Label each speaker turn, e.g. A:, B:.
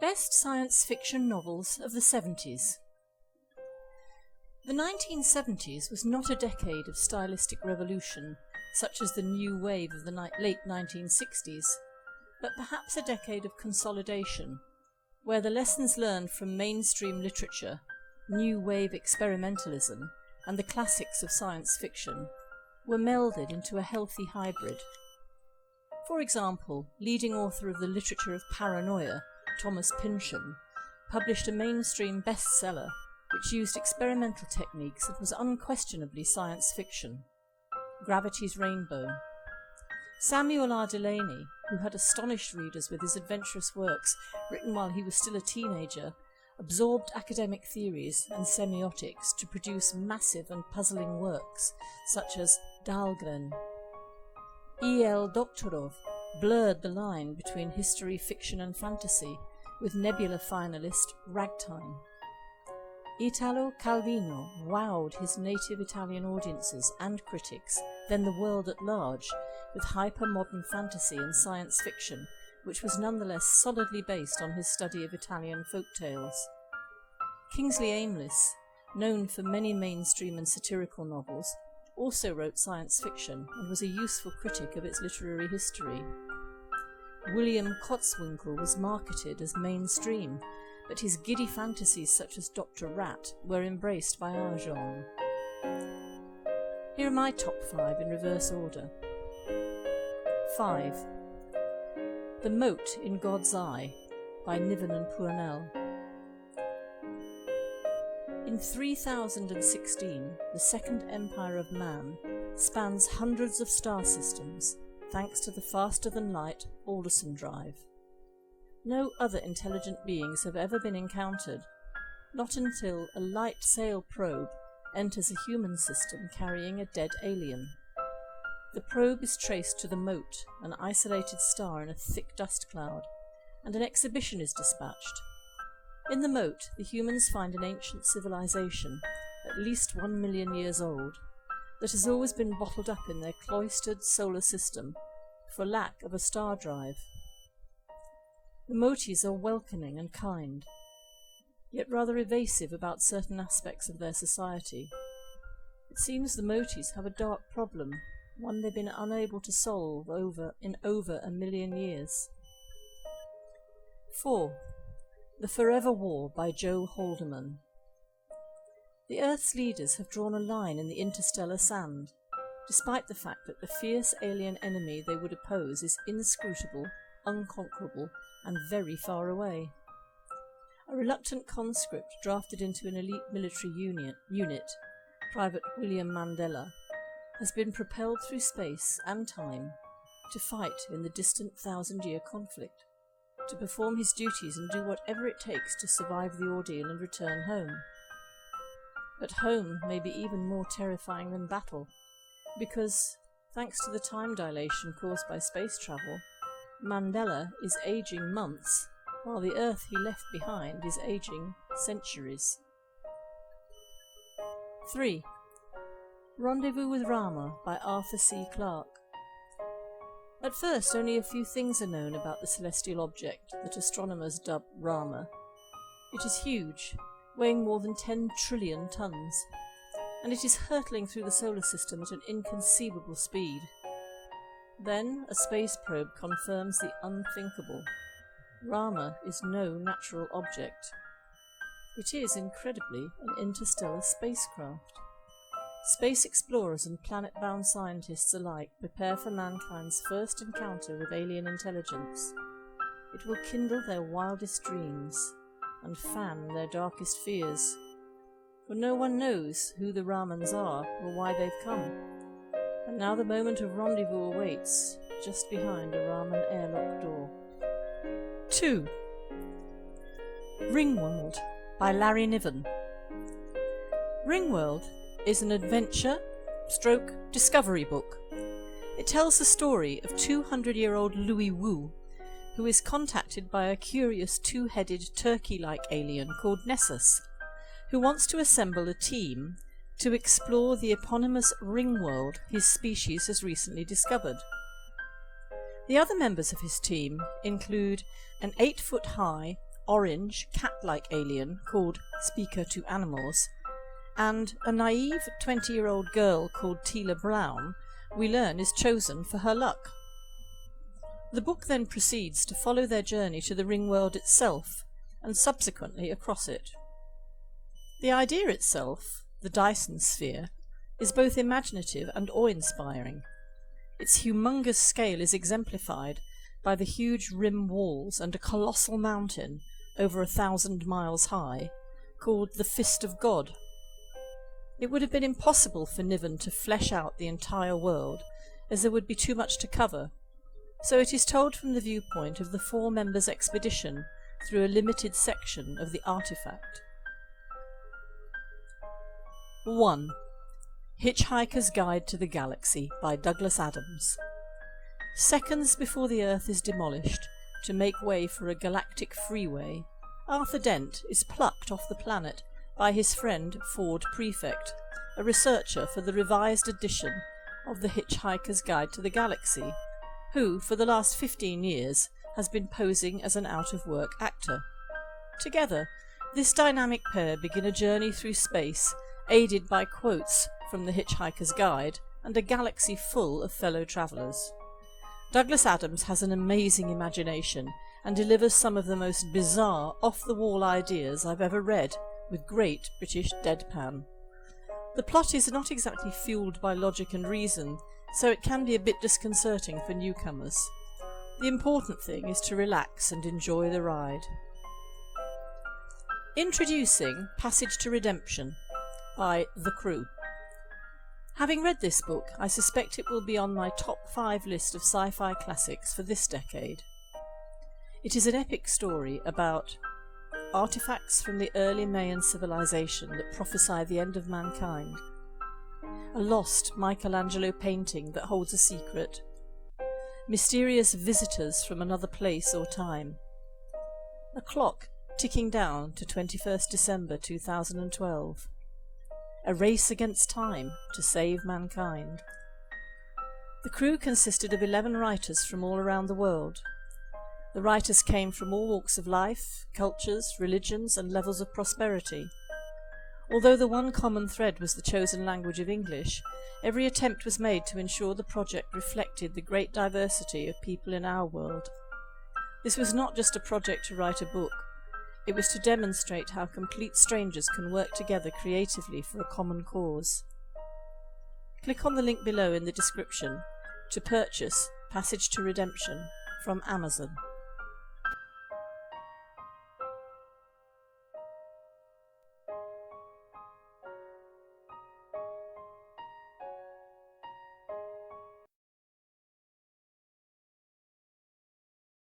A: Best science fiction novels of the 70s. The 1970s was not a decade of stylistic revolution, such as the new wave of the late 1960s, but perhaps a decade of consolidation, where the lessons learned from mainstream literature, new wave experimentalism, and the classics of science fiction were melded into a healthy hybrid. For example, leading author of the literature of paranoia, Thomas Pynchon, published a mainstream bestseller which used experimental techniques that was unquestionably science fiction, Gravity's Rainbow. Samuel R. Delany, who had astonished readers with his adventurous works written while he was still a teenager, absorbed academic theories and semiotics to produce massive and puzzling works such as Dhalgren. Doctorow blurred the line between history, fiction and fantasy with Nebula finalist Ragtime. Italo Calvino wowed his native Italian audiences and critics, then the world at large, with hyper-modern fantasy and science fiction, which was nonetheless solidly based on his study of Italian folktales. Kingsley Amis, known for many mainstream and satirical novels, also wrote science fiction and was a useful critic of its literary history. William Kotzwinkle was marketed as mainstream, but his giddy fantasies such as Dr. Rat were embraced by our genre. Here are my top 5 in reverse order. 5. The Mote in God's Eye by Niven and Purnell. In 3016, the Second Empire of Man spans hundreds of star systems thanks to the faster-than-light Alderson drive. No other intelligent beings have ever been encountered, not until a light sail probe enters a human system carrying a dead alien. The probe is traced to the Mote, an isolated star in a thick dust cloud, and an exhibition is dispatched. In the Mote, the humans find an ancient civilization, at least 1 million years old, that has always been bottled up in their cloistered solar system for lack of a star drive. The Motes are welcoming and kind, yet rather evasive about certain aspects of their society. It seems the Motes have a dark problem, one they've been unable to solve in over 1 million years. 4. The Forever War by Joe Haldeman. The Earth's leaders have drawn a line in the interstellar sand, despite the fact that the fierce alien enemy they would oppose is inscrutable, unconquerable, and very far away. A reluctant conscript drafted into an elite military unit, Private William Mandela, has been propelled through space and time to fight in the distant 1,000-year conflict, to perform his duties and do whatever it takes to survive the ordeal and return home. But home may be even more terrifying than battle, because, thanks to the time dilation caused by space travel, Mandela is aging months, while the Earth he left behind is aging centuries. 3. Rendezvous with Rama by Arthur C. Clarke. At first, only a few things are known about the celestial object that astronomers dub Rama. It is huge, weighing more than 10 trillion tons, and it is hurtling through the solar system at an inconceivable speed. Then a space probe confirms the unthinkable. Rama is no natural object. It is, incredibly, an interstellar spacecraft. Space explorers and planet-bound scientists alike prepare for mankind's first encounter with alien intelligence. It will kindle their wildest dreams and fan their darkest fears, for no one knows who the Ramans are or why they've come. And now the moment of rendezvous awaits, just behind a Raman airlock door. 2. Ringworld by Larry Niven. Ringworld is an adventure-discovery book. It tells the story of 200-year-old Louis Wu, who is contacted by a curious two-headed turkey-like alien called Nessus, who wants to assemble a team to explore the eponymous Ringworld his species has recently discovered. The other members of his team include an 8-foot-high, orange, cat-like alien called Speaker to Animals, and a naive 20-year-old girl called Teela Brown, we learn is chosen for her luck. The book then proceeds to follow their journey to the ring world itself, and subsequently across it. The idea itself, the Dyson sphere, is both imaginative and awe-inspiring. Its humongous scale is exemplified by the huge rim walls and a colossal mountain over 1,000 miles high, called the Fist of God. It would have been impossible for Niven to flesh out the entire world, as there would be too much to cover, so it is told from the viewpoint of the 4 members' expedition through a limited section of the artifact. 1. Hitchhiker's Guide to the Galaxy by Douglas Adams. Seconds before the Earth is demolished to make way for a galactic freeway, Arthur Dent is plucked off the planet by his friend Ford Prefect, a researcher for the revised edition of The Hitchhiker's Guide to the Galaxy, who, for the last 15 years, has been posing as an out-of-work actor. Together, this dynamic pair begin a journey through space, aided by quotes from The Hitchhiker's Guide and a galaxy full of fellow travellers. Douglas Adams has an amazing imagination and delivers some of the most bizarre, off-the-wall ideas I've ever read, with great British deadpan. The plot is not exactly fueled by logic and reason, so it can be a bit disconcerting for newcomers. The important thing is to relax and enjoy the ride. Introducing Passage to Redemption by The Crew. Having read this book, I suspect it will be on my top 5 list of sci-fi classics for this decade. It is an epic story about artifacts from the early Mayan civilization that prophesy the end of mankind, a lost Michelangelo painting that holds a secret, mysterious visitors from another place or time, a clock ticking down to 21st December 2012, a race against time to save mankind. The crew consisted of 11 writers from all around the world. The writers came from all walks of life, cultures, religions, and levels of prosperity. Although the one common thread was the chosen language of English, every attempt was made to ensure the project reflected the great diversity of people in our world. This was not just a project to write a book. It was to demonstrate how complete strangers can work together creatively for a common cause. Click on the link below in the description to purchase Passage to Redemption from Amazon.